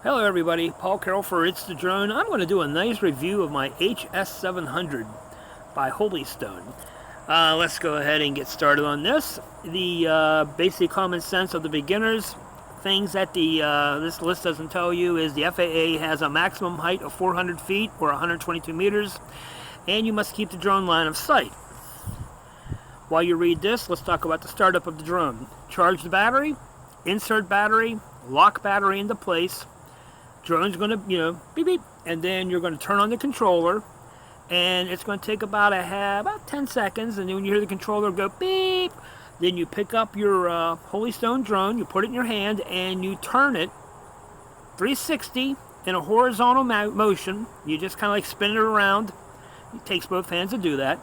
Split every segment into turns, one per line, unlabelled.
Hello everybody, Paul Carroll for It's the Drone. I'm going to do a nice review of my HS700 by Holystone. Let's go ahead and get started on this. The basic common sense of the beginners, things that this list doesn't tell you is the FAA has a maximum height of 400 feet or 122 meters, and you must keep the drone line of sight. While you read this, let's talk about the startup of the drone. Charge the battery, insert battery, lock battery into place. Drone's going to, beep beep, and then you're going to turn on the controller, and it's going to take about 10 seconds, and then when you hear the controller go beep, then you pick up your Holystone drone, you put it in your hand, and you turn it 360 in a horizontal motion. You just kind of like spin it around. It takes both hands to do that.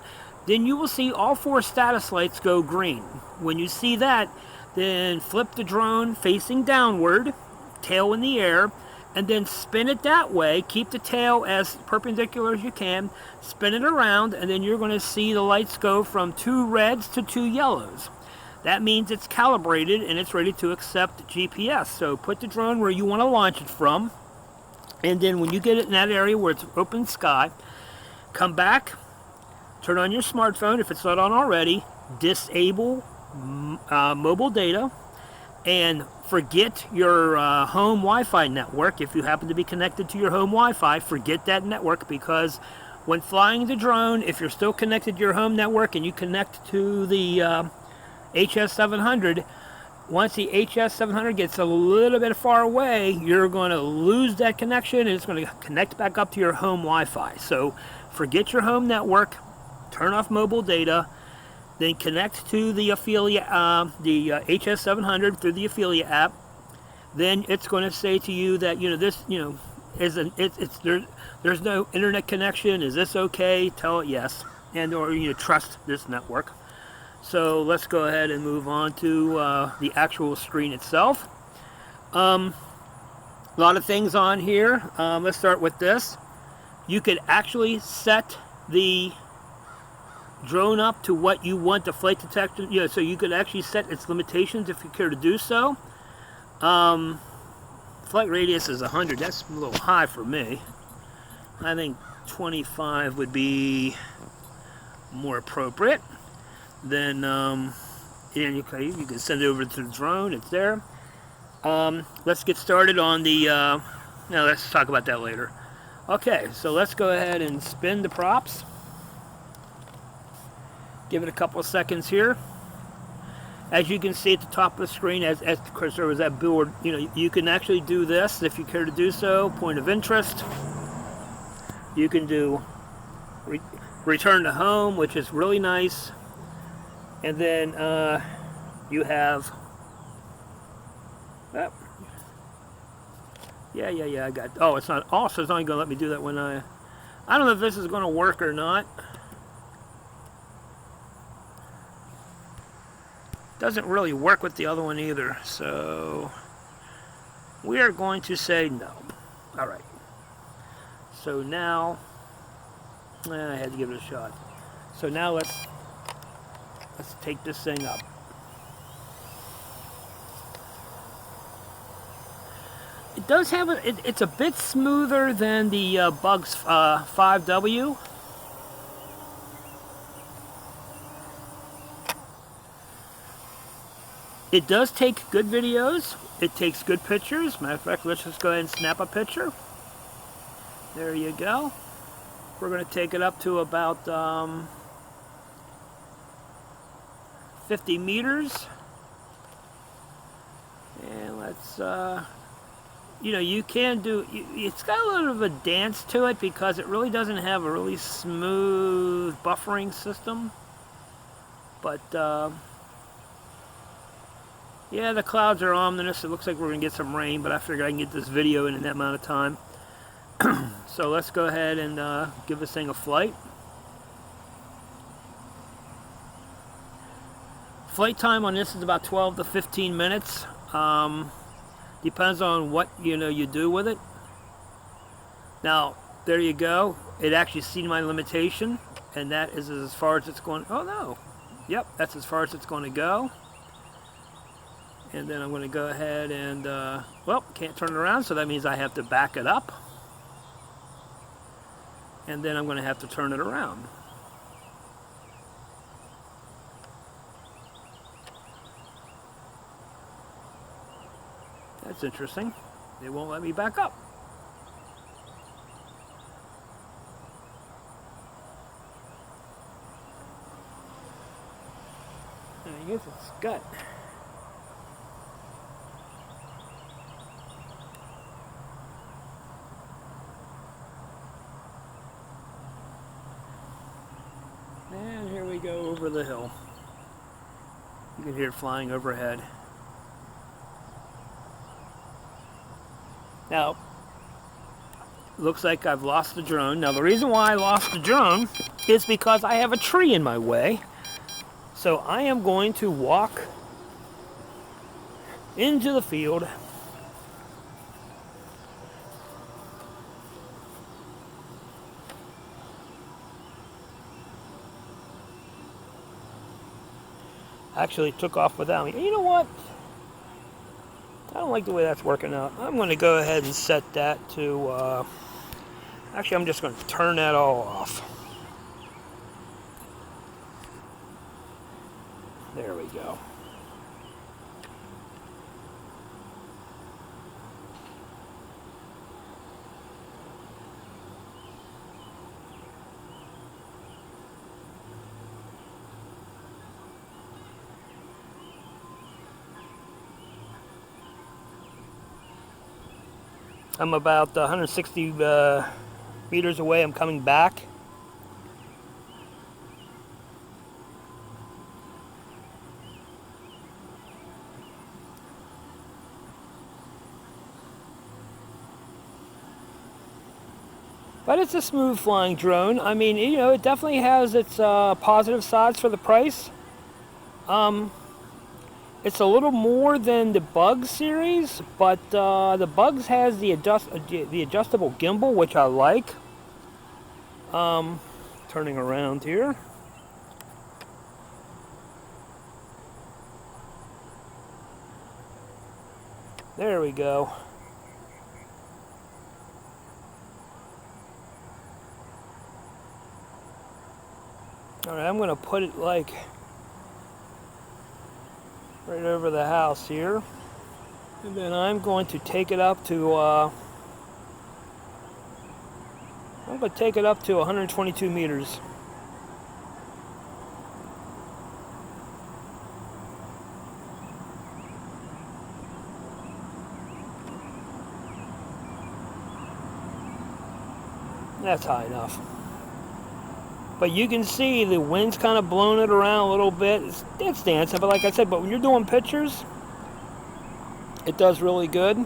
Then you will see all 4 status lights go green. When you see that, then flip the drone facing downward, tail in the air, and then spin it that way. Keep the tail as perpendicular as you can, spin it around, and then you're going to see the lights go from 2 reds to 2 yellows. That means it's calibrated and it's ready to accept GPS. So put the drone where you want to launch it from, and then when you get it in that area where it's open sky, come back, turn on your smartphone if it's not on already, disable mobile data, and forget your home Wi-Fi network. If you happen to be connected to your home Wi-Fi, forget that network, because when flying the drone, if you're still connected to your home network and you connect to the HS700, once the HS700 gets a little bit far away, you're going to lose that connection and it's going to connect back up to your home Wi-Fi. So forget your home network, turn off mobile data, then connect to the affiliate, the HS700 through the affiliate app. Then it's going to say to you that there's no internet connection. Is this okay? Tell it yes, and or trust this network. So let's go ahead and move on to the actual screen itself. A lot of things on here. Let's start with this. You could actually set the drone up to what you want the flight detector, so you could actually set its limitations if you care to do so. Flight radius is 100. That's a little high for me. I think 25 would be more appropriate. Then you can send it over to the drone. It's there. Let's get started on the now let's talk about that later. Okay, so let's go ahead and spin the props. Give it a couple of seconds here. As you can see at the top of the screen, as the cursor was that board, you can actually do this if you care to do so. Point of interest. You can do return to home, which is really nice. And then you have, I got, it's not, also it's only going to let me do that when I don't know if this is going to work or not. Doesn't really work with the other one either, so we are going to say no. All right. So now, I had to give it a shot. So now let's take this thing up. It does have it's a bit smoother than the Bugs 5W. It does take good videos. It takes good pictures. Matter of fact, let's just go ahead and snap a picture. There you go. We're going to take it up to about 50 meters. And let's, you can do, it's got a little of a dance to it because it really doesn't have a really smooth buffering system. But, yeah, the clouds are ominous. It looks like we're going to get some rain, but I figured I can get this video in that amount of time. So let's go ahead and give this thing a flight. Flight time on this is about 12 to 15 minutes. Depends on what you do with it. Now, there you go. It actually seen my limitation, and that is as far as it's going. Oh no. Yep, that's as far as it's going to go. And then I'm going to go ahead and, well, can't turn it around, so that means I have to back it up. And then I'm going to have to turn it around. That's interesting. They won't let me back up. I guess it's gut. And here we go over the hill. You can hear it flying overhead. Now, looks like I've lost the drone. Now, the reason why I lost the drone is because I have a tree in my way. So I am going to walk into the field. Actually took off without me. You know what? I don't like the way that's working out. I'm going to go ahead and set that to, actually I'm just going to turn that all off. There we go. I'm about 160 meters away. I'm coming back. But it's a smooth flying drone. I mean, you know, it definitely has its positive sides for the price. It's a little more than the Bug series, but the Bugs has the adjustable gimbal, which I like. Turning around here. There we go. Alright, I'm going to put it like right over the house here. And then I'm going to take it up to, I'm going to take it up to 122 meters. That's high enough. But you can see the wind's kind of blowing it around a little bit. It's dancing, but like I said, but when you're doing pictures, it does really good.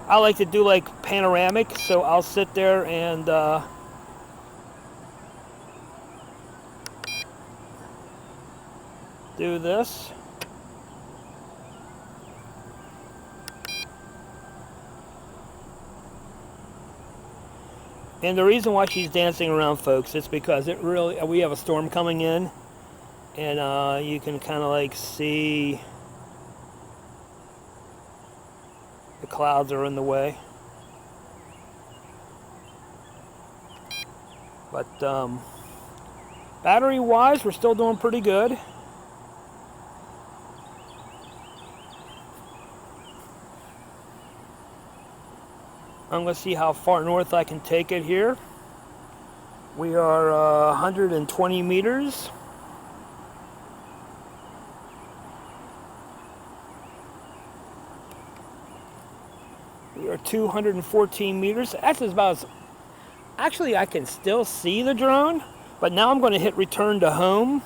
I like to do like panoramic, so I'll sit there and do this. And the reason why she's dancing around, folks, is because it really, we have a storm coming in, and you can kind of like see the clouds are in the way. But battery-wise, we're still doing pretty good. I'm going to see how far north I can take it here. We are 120 meters. We are 214 meters. That's about as... Actually, I can still see the drone, but now I'm going to hit return to home.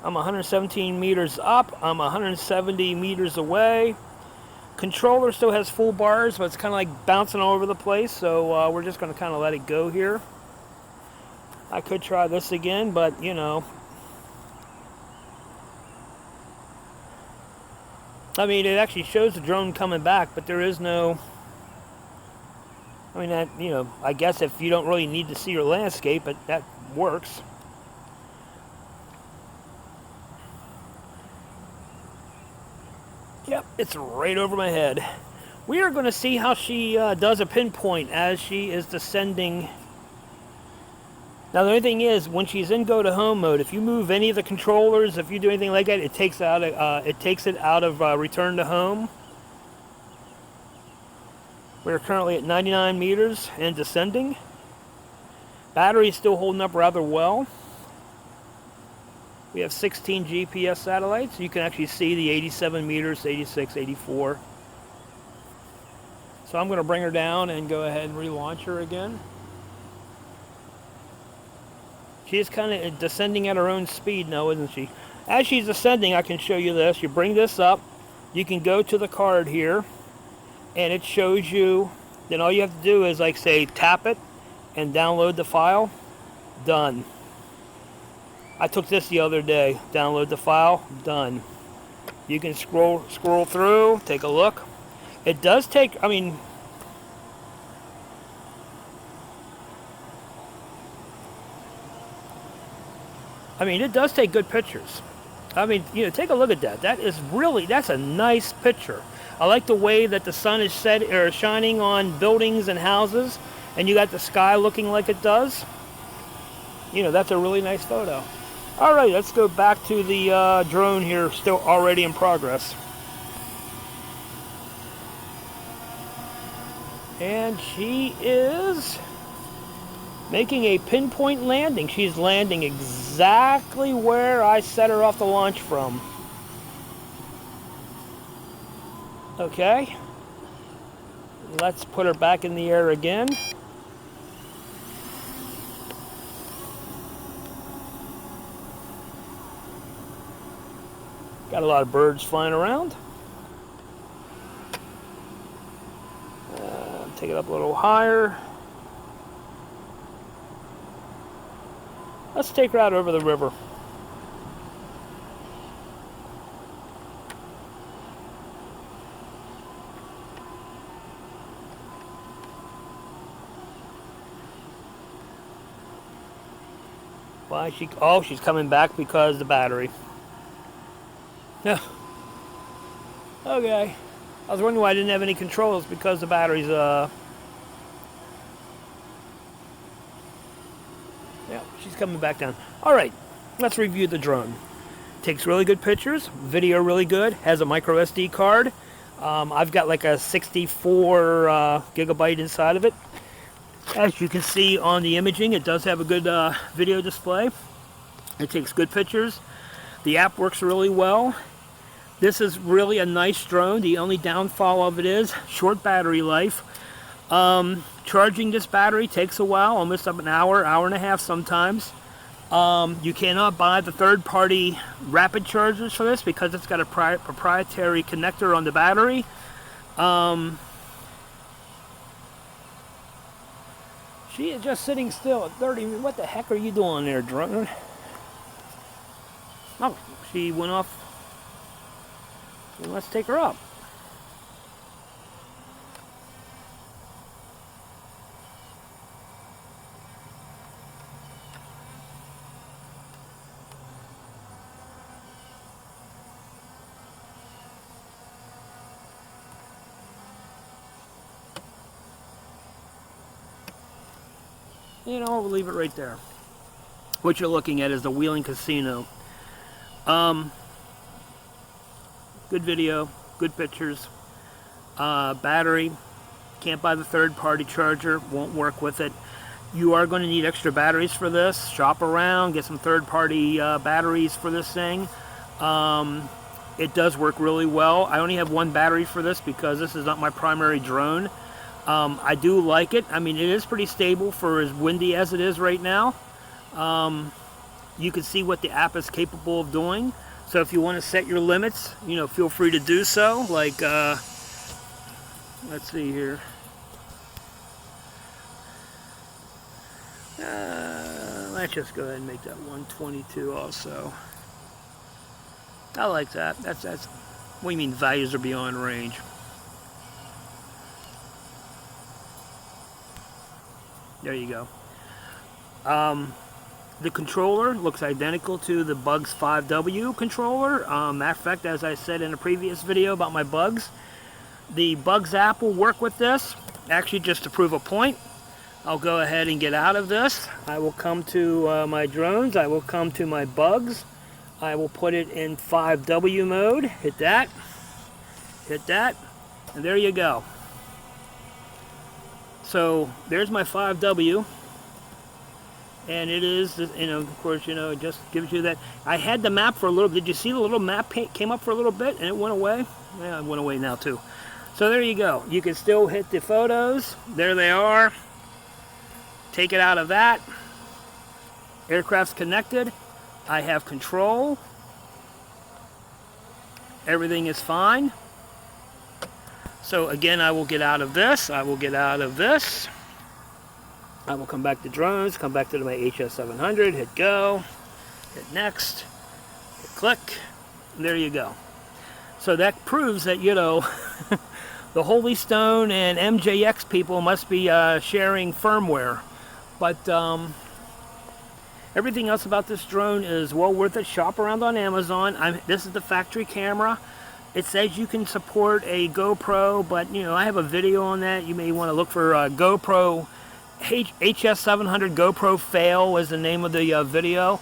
I'm 117 meters up. I'm 170 meters away. Controller still has full bars, but it's kind of like bouncing all over the place, so we're just going to kind of let it go here. I could try this again, but you know. I mean, it actually shows the drone coming back, but there is no... I mean, that, you know, I guess if you don't really need to see your landscape, but that works. Yep, it's right over my head. We are going to see how she does a pinpoint as she is descending. Now the only thing is, when she's in go to home mode, if you move any of the controllers, if you do anything like that, it takes it out of return to home. We're currently at 99 meters and descending. Battery is still holding up rather well. We have 16 GPS satellites. You can actually see the 87 meters, 86, 84. So I'm going to bring her down and go ahead and relaunch her again. She is kind of descending at her own speed now, isn't she? As she's descending, I can show you this. You bring this up. You can go to the card here, and it shows you. Then all you have to do is, like, say, tap it and download the file. Done. I took this the other day. Download the file. Done. You can scroll through, take a look. It does take, I mean, it does take good pictures. I mean, you know, take a look at that. That's a nice picture. I like the way that the sun is shining on buildings and houses, and you got the sky looking like it does. You know, that's a really nice photo. All right, let's go back to the drone here, still already in progress. And she is making a pinpoint landing. She's landing exactly where I set her off the launch from. Okay. Let's put her back in the air again. Got a lot of birds flying around. Take it up a little higher. Let's take her out over the river. Why she's coming back because the battery. Yeah. Okay. I was wondering why I didn't have any controls, because the battery's yeah, she's coming back down. All right, let's review the drone. Takes really good pictures, video really good, has a micro SD card. I've got like a 64 gigabyte inside of it. As you can see on the imaging, it does have a good video display. It takes good pictures. The app works really well. This is really a nice drone. The only downfall of it is short battery life. Charging this battery takes a while, almost up an hour, hour and a half sometimes. You cannot buy the third-party rapid chargers for this because it's got a proprietary connector on the battery. She is just sitting still at 30. What the heck are you doing there, drone? Oh, she went off. Well, let's take her up. You know, we'll leave it right there. What you're looking at is the Wheeling Casino. Good video, good pictures. Battery, can't buy the third-party charger, won't work with it. You are going to need extra batteries for this. Shop around, get some third-party batteries for this thing. It does work really well. I only have one battery for this because this is not my primary drone. I do like it. I mean, it is pretty stable for as windy as it is right now. You can see what the app is capable of doing. So if you want to set your limits, you know, feel free to do so. Like, let's see here. Let's just go ahead and make that 122 also. I like that. That's what do you mean values are beyond range? There you go. The controller looks identical to the Bugs 5W controller. Matter of fact, as I said in a previous video about my Bugs, the Bugs app will work with this. Actually, just to prove a point, I'll go ahead and get out of this. I will come to my drones. I will come to my Bugs. I will put it in 5W mode. Hit that, and there you go. So there's my 5W. And it is, you know, of course, you know, it just gives you that. I had the map for a little bit. Did you see the little map came up for a little bit and it went away? Yeah, it went away now too. So there you go. You can still hit the photos. There they are. Take it out of that. Aircraft's connected. I have control. Everything is fine. So again, I will get out of this. I will get out of this. I will come back to drones, come back to my HS700, hit go, hit next, hit click, and there you go. So that proves that, you know, the Holy Stone and MJX people must be sharing firmware. But everything else about this drone is well worth it. Shop around on Amazon. This is the factory camera. It says you can support a GoPro, but, you know, I have a video on that. You may want to look for GoPro. HS700 GoPro fail is the name of the video.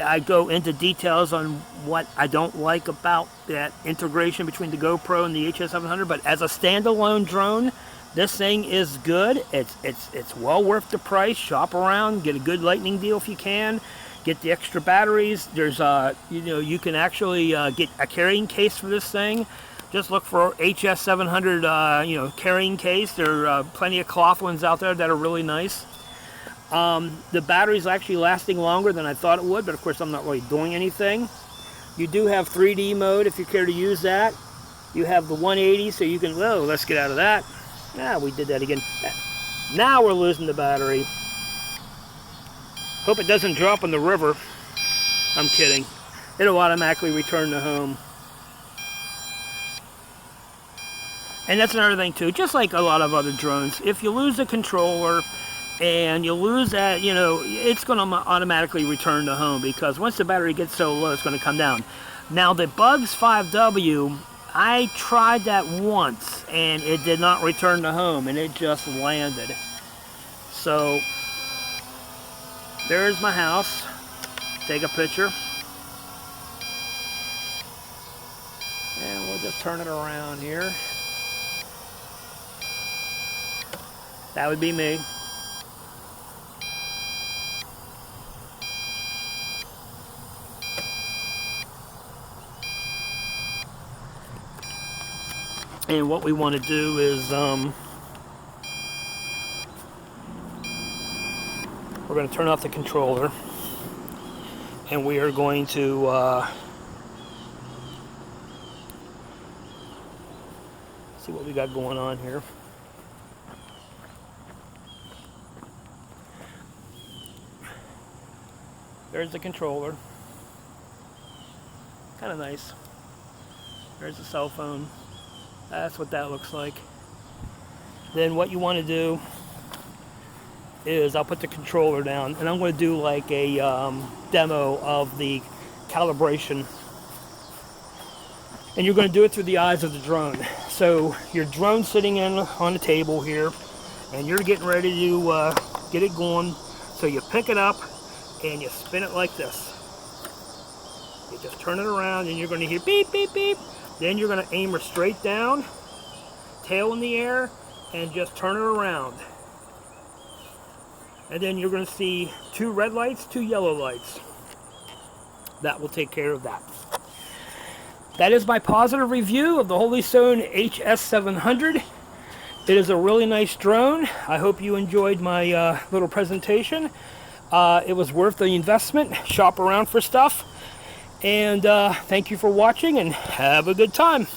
I go into details on what I don't like about that integration between the GoPro and the HS700, but as a standalone drone, this thing is good. It's well worth the price. Shop around, get a good lightning deal if you can. Get the extra batteries. There's you know, you can actually get a carrying case for this thing. Just look for HS700, you know, carrying case. There are plenty of cloth ones out there that are really nice. The battery's actually lasting longer than I thought it would, but of course I'm not really doing anything. You do have 3D mode if you care to use that. You have the 180, so you can, whoa, let's get out of that. Ah, we did that again. Now we're losing the battery. Hope it doesn't drop in the river. I'm kidding. It'll automatically return to home. And that's another thing too, just like a lot of other drones, if you lose the controller and you lose that, you know, it's going to automatically return to home, because once the battery gets so low, it's going to come down. Now the Bugs 5W, I tried that once and it did not return to home, and it just landed. So there's my house. Take a picture. And we'll just turn it around here. That would be me. And what we want to do is we're going to turn off the controller, and we are going to see what we got going on here. There's the controller. Kind of nice. There's the cell phone. That's what that looks like. Then what you want to do is I'll put the controller down, and I'm going to do like a demo of the calibration. And you're going to do it through the eyes of the drone. So your drone's sitting on the table here, and you're getting ready to get it going. So you pick it up and you spin it like this. You just turn it around, and you're going to hear beep, beep, beep. Then you're going to aim her straight down, tail in the air, and just turn it around. And then you're going to see 2 red lights, 2 yellow lights. That will take care of that. That is my positive review of the Holy Stone HS700. It is a really nice drone. I hope you enjoyed my little presentation. It was worth the investment. Shop around for stuff. And thank you for watching, and have a good time.